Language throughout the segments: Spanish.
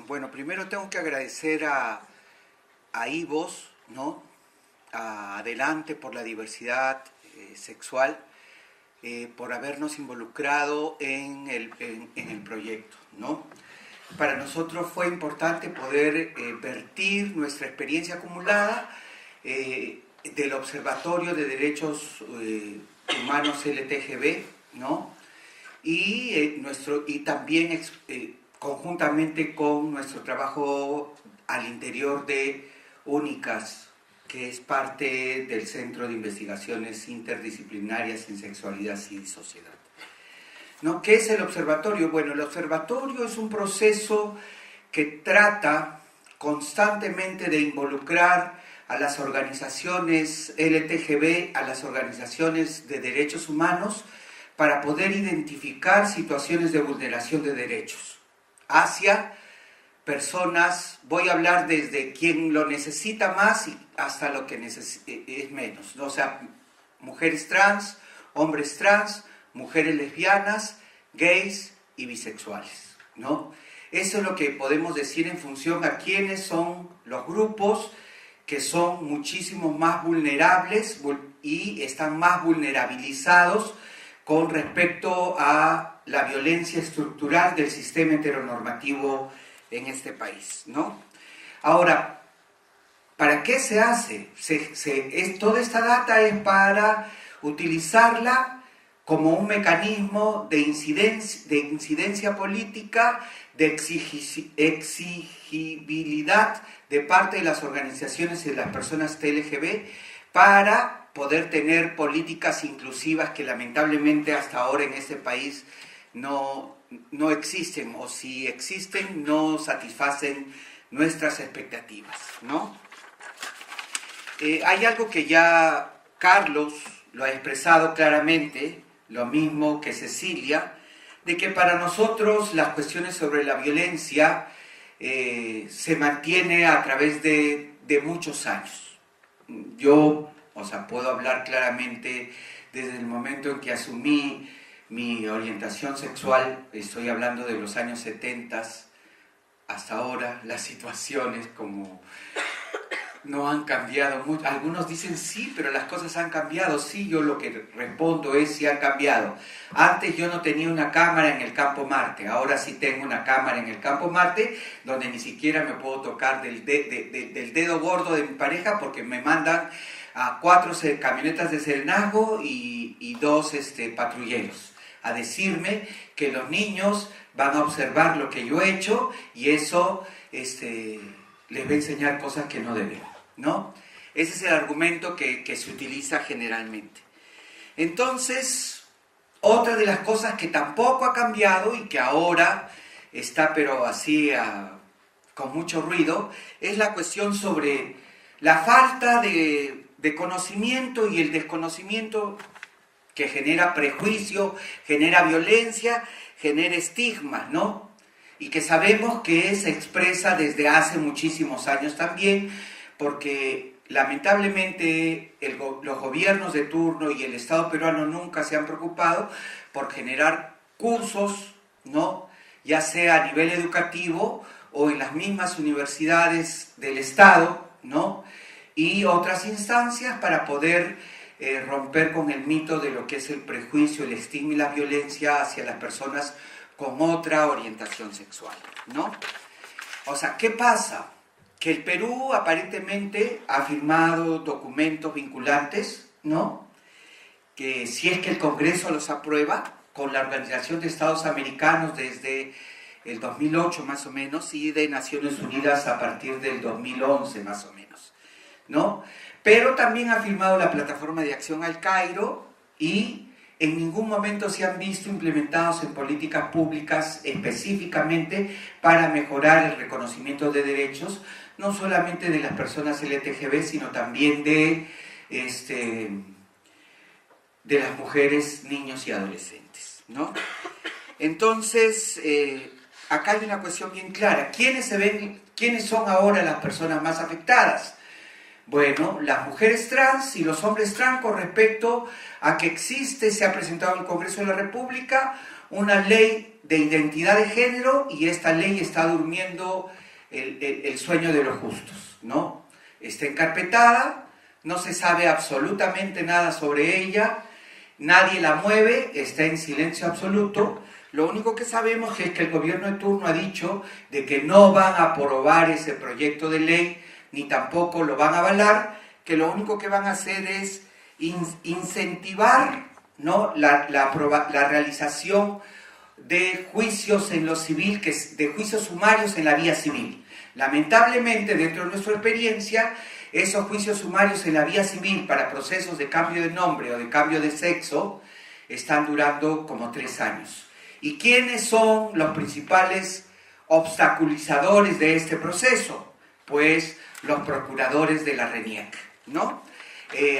Bueno, primero tengo que agradecer a IVOS, ¿no? A Adelante por la diversidad sexual, por habernos involucrado en el proyecto, ¿no? Para nosotros fue importante poder vertir nuestra experiencia acumulada del Observatorio de Derechos Humanos LTGB, ¿no? Y también conjuntamente con nuestro trabajo al interior de UNICAS, que es parte del Centro de Investigaciones Interdisciplinarias en Sexualidad y Sociedad. ¿No? ¿Qué es el observatorio? Bueno, el observatorio es un proceso que trata constantemente de involucrar a las organizaciones LTGB, a las organizaciones de derechos humanos, para poder identificar situaciones de vulneración de derechos hacia personas, voy a hablar desde quien lo necesita más hasta lo que es menos, ¿no? O sea, mujeres trans, hombres trans, mujeres lesbianas, gays y bisexuales, ¿no? Eso es lo que podemos decir en función a quiénes son los grupos que son muchísimo más vulnerables y están más vulnerabilizados con respecto a la violencia estructural del sistema heteronormativo en este país, ¿no? Ahora, ¿para qué se hace? Toda esta data es para utilizarla como un mecanismo de incidencia política, de exigibilidad de parte de las organizaciones y de las personas LGB para poder tener políticas inclusivas que lamentablemente hasta ahora en este país no existen, o si existen no satisfacen nuestras expectativas, ¿no? Hay algo que ya Carlos lo ha expresado claramente, lo mismo que Cecilia, de que para nosotros las cuestiones sobre la violencia se mantiene a través de muchos años. Yo, puedo hablar claramente desde el momento en que asumí mi orientación sexual, estoy hablando de los años 70 hasta ahora, las situaciones como no han cambiado mucho. Algunos dicen sí, pero las cosas han cambiado. Sí, yo lo que respondo es sí han cambiado. Antes yo no tenía una cámara en el campo Marte, ahora sí tengo una cámara en el campo Marte, donde ni siquiera me puedo tocar del dedo gordo de mi pareja porque me mandan a 4 camionetas de serenazgo y 2 patrulleros a decirme que los niños van a observar lo que yo he hecho y eso les va a enseñar cosas que no deben, ¿no? Ese es el argumento que se utiliza generalmente. Entonces, otra de las cosas que tampoco ha cambiado y que ahora está pero así con mucho ruido, es la cuestión sobre la falta de conocimiento y el desconocimiento que genera prejuicio, genera violencia, genera estigma, ¿no? Y que sabemos que se expresa desde hace muchísimos años también, porque lamentablemente los gobiernos de turno y el Estado peruano nunca se han preocupado por generar cursos, ¿no? Ya sea a nivel educativo o en las mismas universidades del Estado, ¿no? Y otras instancias para poder romper con el mito de lo que es el prejuicio, el estigma y la violencia hacia las personas con otra orientación sexual, ¿no? O sea, ¿qué pasa? Que el Perú aparentemente ha firmado documentos vinculantes, ¿no? Que si es que el Congreso los aprueba, con la Organización de Estados Americanos desde el 2008 más o menos, y de Naciones Unidas a partir del 2011 más o menos, ¿no? Pero también ha firmado la Plataforma de Acción al Cairo y en ningún momento se han visto implementados en políticas públicas específicamente para mejorar el reconocimiento de derechos, no solamente de las personas LGTB, sino también de las mujeres, niños y adolescentes, ¿no? Entonces, acá hay una cuestión bien clara. ¿Quiénes son ahora las personas más afectadas? Bueno, las mujeres trans y los hombres trans con respecto a que se ha presentado en el Congreso de la República una ley de identidad de género y esta ley está durmiendo el sueño de los justos, ¿no? Está encarpetada, no se sabe absolutamente nada sobre ella, nadie la mueve, está en silencio absoluto. Lo único que sabemos es que el gobierno de turno ha dicho de que no van a aprobar ese proyecto de ley, ni tampoco lo van a avalar, que lo único que van a hacer es incentivar, ¿no?, la realización de juicios en lo civil, de juicios sumarios en la vía civil. Lamentablemente, dentro de nuestra experiencia, esos juicios sumarios en la vía civil para procesos de cambio de nombre o de cambio de sexo están durando como 3 años. ¿Y quiénes son los principales obstaculizadores de este proceso? Pues los procuradores de la RENIEC, ¿no?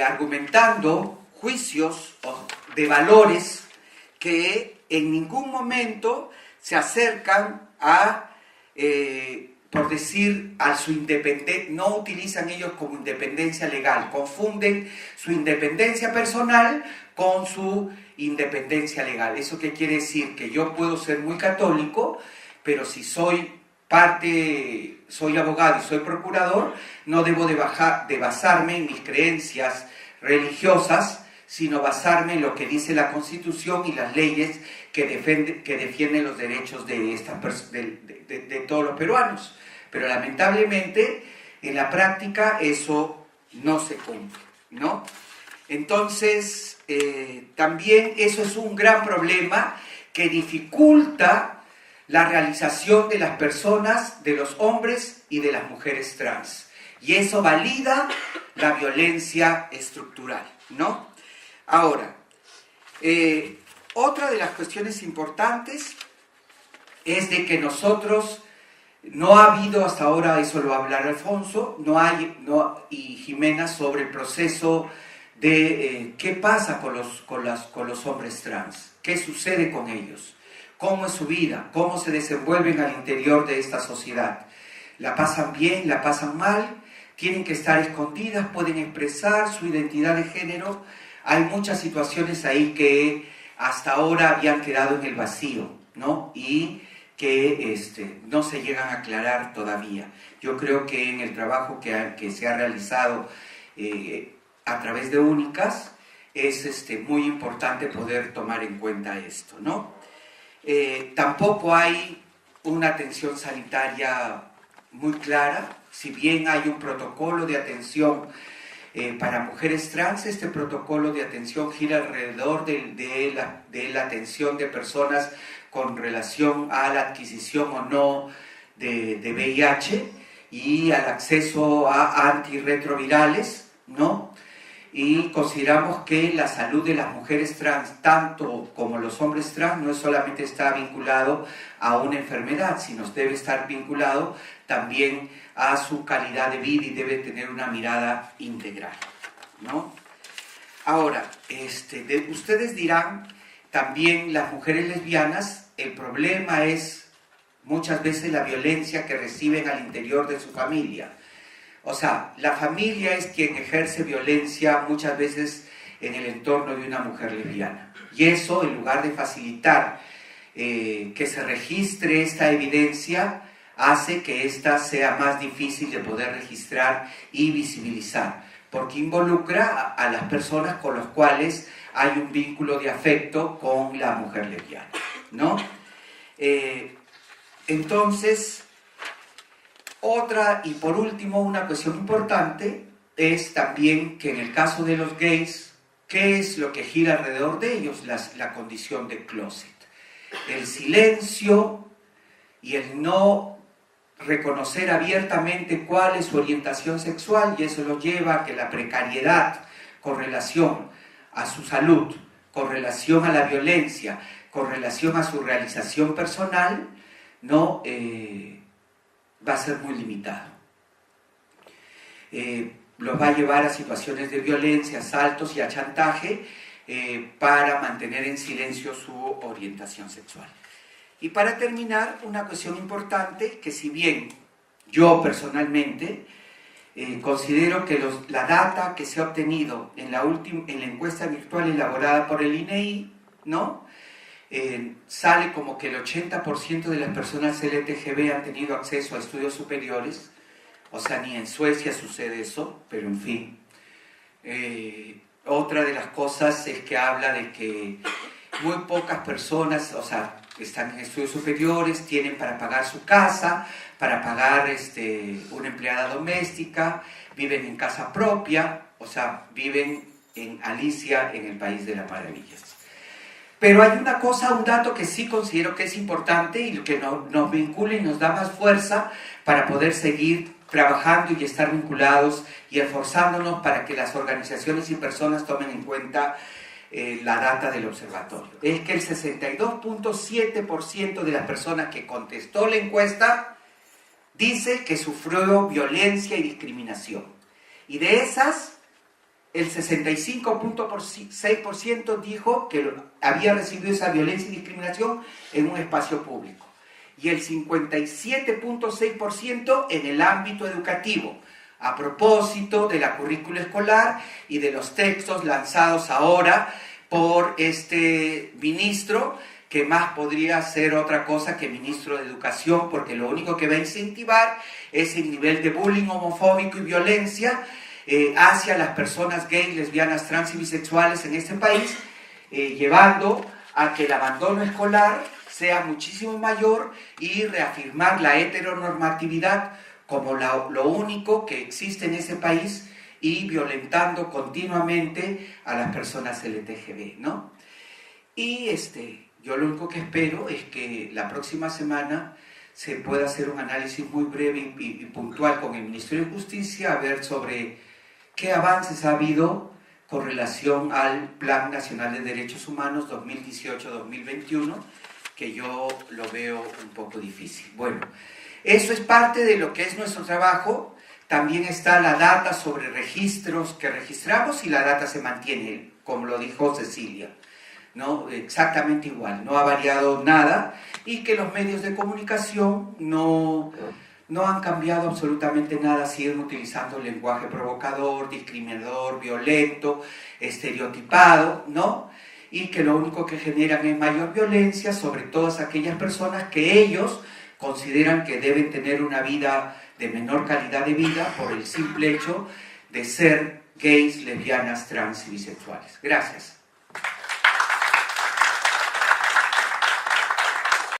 Argumentando juicios de valores que en ningún momento se acercan a, por decir, a su independencia, no utilizan ellos como independencia legal, confunden su independencia personal con su independencia legal. ¿Eso qué quiere decir? Que yo puedo ser muy católico, pero si soy abogado y soy procurador, no debo de basarme en mis creencias religiosas, sino basarme en lo que dice la Constitución y las leyes que defienden los derechos de todos los peruanos. Pero lamentablemente, en la práctica, eso no se cumple, ¿no? Entonces, también eso es un gran problema que dificulta la realización de las personas, de los hombres y de las mujeres trans. Y eso valida la violencia estructural, ¿no? Ahora, otra de las cuestiones importantes es de que nosotros, no ha habido hasta ahora, eso lo va a hablar Alfonso, y Jimena, sobre el proceso de qué pasa con los hombres trans, qué sucede con ellos, cómo es su vida, cómo se desenvuelven al interior de esta sociedad. ¿La pasan bien? ¿La pasan mal? ¿Tienen que estar escondidas? ¿Pueden expresar su identidad de género? Hay muchas situaciones ahí que hasta ahora habían quedado en el vacío, ¿no? Y que no se llegan a aclarar todavía. Yo creo que en el trabajo que se ha realizado a través de Únicas es muy importante poder tomar en cuenta esto, ¿no? Tampoco hay una atención sanitaria muy clara, si bien hay un protocolo de atención para mujeres trans. Este protocolo de atención gira alrededor de la atención de personas con relación a la adquisición o no de VIH y al acceso a antirretrovirales, ¿no? Y consideramos que la salud de las mujeres trans, tanto como los hombres trans, no solamente está vinculado a una enfermedad, sino debe estar vinculado también a su calidad de vida y debe tener una mirada integral, ¿no? Ahora, ustedes dirán, también las mujeres lesbianas, el problema es muchas veces la violencia que reciben al interior de su familia. O sea, la familia es quien ejerce violencia muchas veces en el entorno de una mujer lesbiana. Y eso, en lugar de facilitar que se registre esta evidencia, hace que ésta sea más difícil de poder registrar y visibilizar, porque involucra a las personas con las cuales hay un vínculo de afecto con la mujer lesbiana, ¿no? Entonces, otra y por último, una cuestión importante es también que en el caso de los gays, ¿qué es lo que gira alrededor de ellos? La condición de closet. El silencio y el no reconocer abiertamente cuál es su orientación sexual, y eso los lleva a que la precariedad con relación a su salud, con relación a la violencia, con relación a su realización personal, no va a ser muy limitado. Los va a llevar a situaciones de violencia, asaltos y a chantaje para mantener en silencio su orientación sexual. Y para terminar, una cuestión importante, que si bien yo personalmente considero que la data que se ha obtenido en la encuesta virtual elaborada por el INEI, ¿no?, sale como que el 80% de las personas LGTB han tenido acceso a estudios superiores, o sea, ni en Suecia sucede eso, pero en fin. Otra de las cosas es que habla de que muy pocas personas, o sea, están en estudios superiores, tienen para pagar su casa, para pagar una empleada doméstica, viven en casa propia, o sea, viven en Alicia, en el País de las Maravillas. Pero hay una cosa, un dato que sí considero que es importante y que nos vincula y nos da más fuerza para poder seguir trabajando y estar vinculados y esforzándonos para que las organizaciones y personas tomen en cuenta la data del observatorio. Es que el 62.7% de las personas que contestó la encuesta dice que sufrió violencia y discriminación. Y de esas, el 65.6% dijo que había recibido esa violencia y discriminación en un espacio público. Y el 57.6% en el ámbito educativo, a propósito de la currícula escolar y de los textos lanzados ahora por este ministro, que más podría ser otra cosa que ministro de Educación, porque lo único que va a incentivar es el nivel de bullying homofóbico y violencia hacia las personas gays, lesbianas, trans y bisexuales en este país, llevando a que el abandono escolar sea muchísimo mayor y reafirmar la heteronormatividad como lo único que existe en ese país y violentando continuamente a las personas LGTB, ¿no? Y yo lo único que espero es que la próxima semana se pueda hacer un análisis muy breve y puntual con el Ministerio de Justicia a ver sobre qué avances ha habido con relación al Plan Nacional de Derechos Humanos 2018-2021, que yo lo veo un poco difícil. Bueno, eso es parte de lo que es nuestro trabajo. También está la data sobre registros que registramos y la data se mantiene, como lo dijo Cecilia, ¿no? Exactamente igual, no ha variado nada y que los medios de comunicación no han cambiado absolutamente nada, siguen utilizando lenguaje provocador, discriminador, violento, estereotipado, ¿no? Y que lo único que generan es mayor violencia sobre todas aquellas personas que ellos consideran que deben tener una vida de menor calidad de vida por el simple hecho de ser gays, lesbianas, trans y bisexuales. Gracias.